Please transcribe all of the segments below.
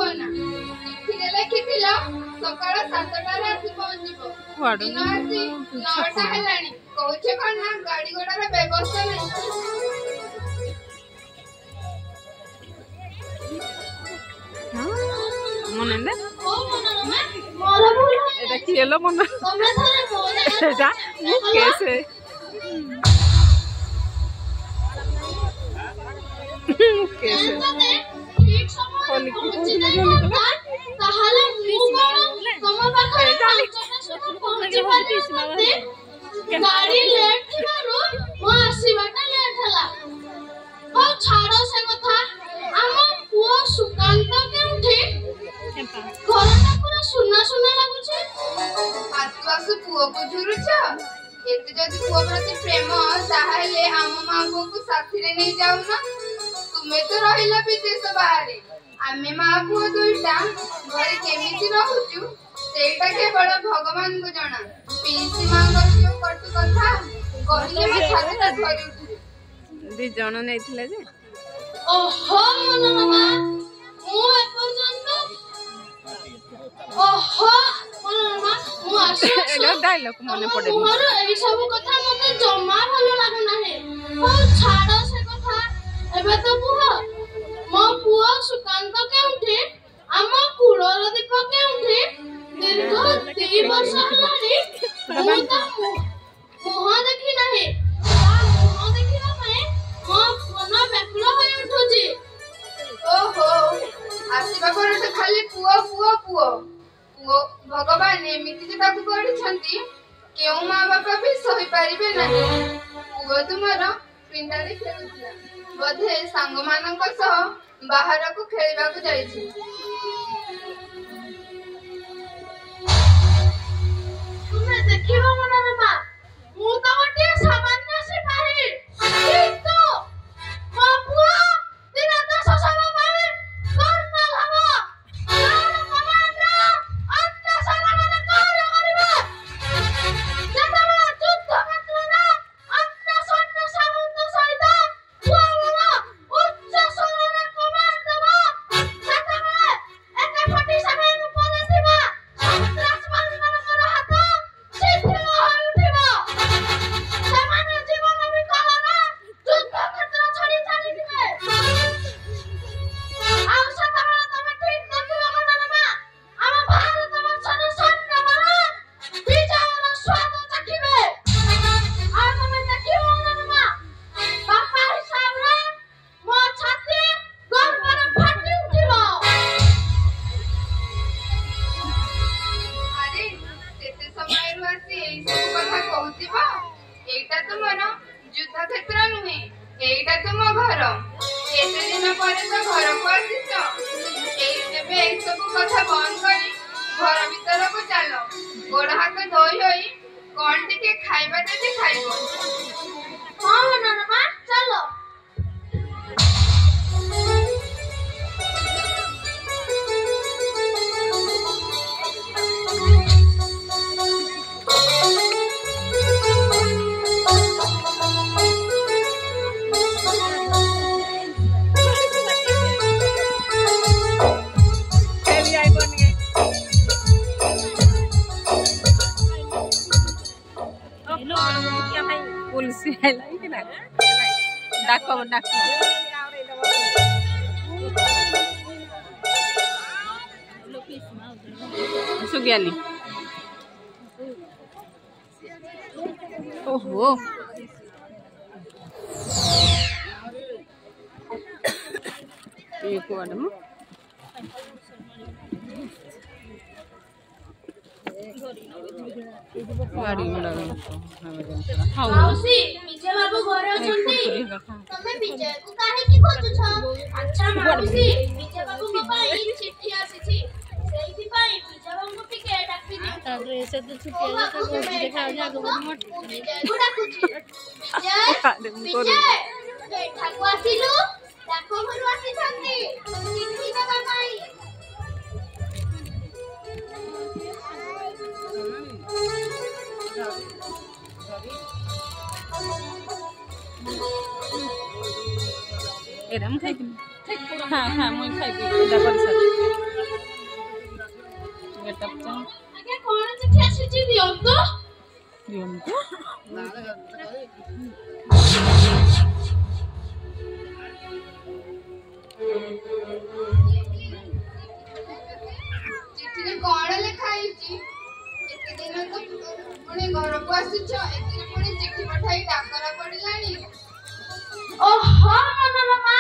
କୁହନା ଚିଠିରେ ଲେଖିଥିଲ ସକାଳ 7ଟାରେ ଆସି ପହଞ୍ଚିବ। ଦିନ ଆସି 9ଟା ହେଲାଣି। କହୁଛ କଣ ନା ଗାଡି ଘୋଡାର ବ୍ୟବସ୍ଥା ନାହିଁ। ମନେ ମୋର ଭୁଲ এটা কি এলো মনে এটা মুকেশে মুকেশে ঠিক সময় পৌঁছিলে তাহলে ମୁଁ କଣ ତମ ପାଖରେ ପହଞ୍ଚି ପାରିବି? ଗାଡି ଲେଟ୍ ଥିବାରୁ ମୋ ଆସିବାଟା ଲେଟ୍ ହେଲା। ହଉ ଛାଡ ସେ କଥା। ଆମ ପୁଅ ସୁକାନ୍ତ କେଉଁଠି? ଘରଟା ପୁରା ସୁନା ସୁନା ଲାଗୁଛି। ଆସୁ ଆସୁ ପୁଅକୁ ଝୁରୁଛ? ଏତେ ଯଦି ପୁଅ ପ୍ରତି ପ୍ରେମ ତାହେଲେ ଆମ ମା ପୁଅକୁ ସାଥିରେ ନେଇ ଯାଉନ। ତୁମେ ତ ରହିଲ ବିଦେଶ ବାହାରେ। ଆମେ ମା ପୁଅ ଦୁଇଟା ଘରେ କେମିତି ରହୁଛୁ ସେଇଟା କେବଳ ଭଗବାନଙ୍କୁ ଜଣା। ପିଇସି ମାଙ୍କର ଯୋଉ କଟୁ କଥା କହିଲେ ମୋ ଛାତିଟା ଥରି ଉଠୁଛି। ଦି ଜଣ ନେଇଥିଲେ ଯେ ଓହୋ ମନୋରମା ମୁଁ ଏପର୍ଯ୍ୟନ୍ତ ମୁଁ ଆସୁ ମୁହଁରୁ ଏଇ ସବୁ କଥା ମତେ ଜମା ଭଲ ଲାଗୁନାହିଁ। ହଉ ଛାଡ ସେ କଥା। ଏବେ ତ କୁହ ମୋ ପୁଅ ସୁକାନ୍ତ କେଉଁଠି? ଆମ କୁଳର ଦୀପ କେଉଁଠି? ଦୀର୍ଘ 2 ବର୍ଷ ହେଲାଣି ମୁଁ ତା ମୁହଁ ଦେଖି ନାହିଁ। ତା ମୁହଁ ଦେଖିବା ପାଇଁ ମୋ ମନ ବ୍ୟାକୁଳ ହୋଇ ଉଠୁଛି। ଓହୋ ଆସିବା ପରଠୁ ଖାଲି ପୁଅ ପୁଅ ପୁଅ ପୁଅ। ଭଗବାନ ଏମିତି ଯେ ତାକୁ ଗଢିଛନ୍ତି କେଉଁ ମା ବାପା ବି ସହିପାରିବେ ନାହିଁ। ପୁଅ ତୁମର ପିଣ୍ଡାରେ ଖେଳୁଥିଲା। ବୋଧେ ସାଙ୍ଗମାନଙ୍କ ସହ ବାହାରକୁ ଖେଳିବାକୁ ଯାଇଛି। ତୁମେ ଦେଖିବ ମନୋରମା ମୁଁ ତ ଗୋଟିଏ ସାମାନ୍ୟ ସିପାହୀ କିନ୍ତୁ ମୋ ପୁଅ ଦିନ 10 ସମୟ ପାଇଁ କର୍ଣ୍ଣଲ ହବ। ଏଇଟା ତୁମର ଯୁଦ୍ଧ କ୍ଷେତ୍ର ନୁହେଁ, ଏଇଟା ତୁମ ଘର। ଏତେ ଦିନ ପରେ ତ ଘରକୁ ଆସିଛ। ଏବେ ଏସବୁ କଥା ବନ୍ଦ କରି ଘର ଭିତରକୁ ଚାଲ। ଗୋଡ ହାତ ଧୋଇ ହୋଇ କଣ ଟିକେ ଖାଇବା ଦେବି ଖାଇବ। ହଁ ମନୋରମା ଚାଲ। पुलिस डाक डाक सुज्ञानी ओहो ये कुआड़ में गाड़ी गुड़ा माउसी विजय बाबू घर अछंती तमे विजय को काहे की खोजुछ? अच्छा माउसी विजय बाबू को पाई चिट्ठी आसीछि सेही पाई विजय बाबू को टिके डाकि दे। ता ड्रेस तो छुटी है तो देखा जा गो मोट विजय को डाकुछि। विजय बैठा को आसिलु डाको घरु आसी छंती चिट्ठी देबा पाई। एरम खाई हाँ हाँ मुई खाई एटा कर सर ଆଜ୍ଞା କଣ ଚିଠି ଆସିଛି ଦିଅନ୍ତୁ। ଚିଠିରେ କଣ ଲେଖା ହେଇଛି? ଏତେ ଦିନ ତ ପୁଣି ଘରକୁ ଆସିଛ, ଏଥିରେ ପୁଣି ଚିଠି ପଠାଇ ଡାକରା ପଡ଼ିଲାଣି। ଓହୋ ମନୋରମା,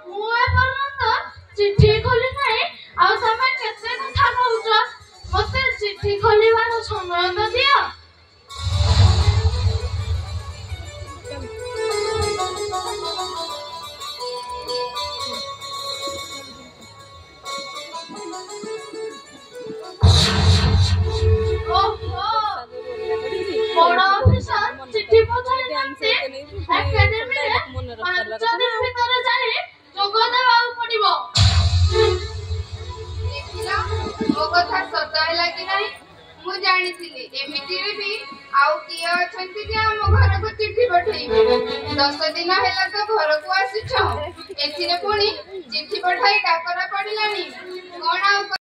ମୁଁ ଏପର୍ଯ୍ୟନ୍ତ ଚିଠି ଖୋଲି ନାହିଁ ଆଉ ତମେ କେତେ କଥା କହୁଛ। ମତେ ଚିଠି ଖୋଲିବାର ସମୟ ତ ଦିଅ। ବଡ଼ ଅଫିସର ଚିଠି ପଠାଇଛନ୍ତି। ଏକାଡେମୀରେ 5 ଦିନ ଭିତରେ ଯାଇ ଯୋଗ ଦେବାକୁ ପଡ଼ିବ। ଦେଖିଲ ମୋ କଥା ସତ ହେଲା କି ନାହିଁ? ମୁଁ ଜାଣିଥିଲି ଏମିତିରେ ବି ଆଉ କିଏ ଅଛନ୍ତି ଯେ ଆମ ଘରକୁ ଚିଠି ପଠେଇବେ। 10 ଦିନ ହେଲା ତ ଘରକୁ ଆସିଛ, ଏଥିରେ ପୁଣି ଚିଠି ପଠାଇ ଡାକରା ପଡ଼ିଲାଣି। କଣ ଆଉ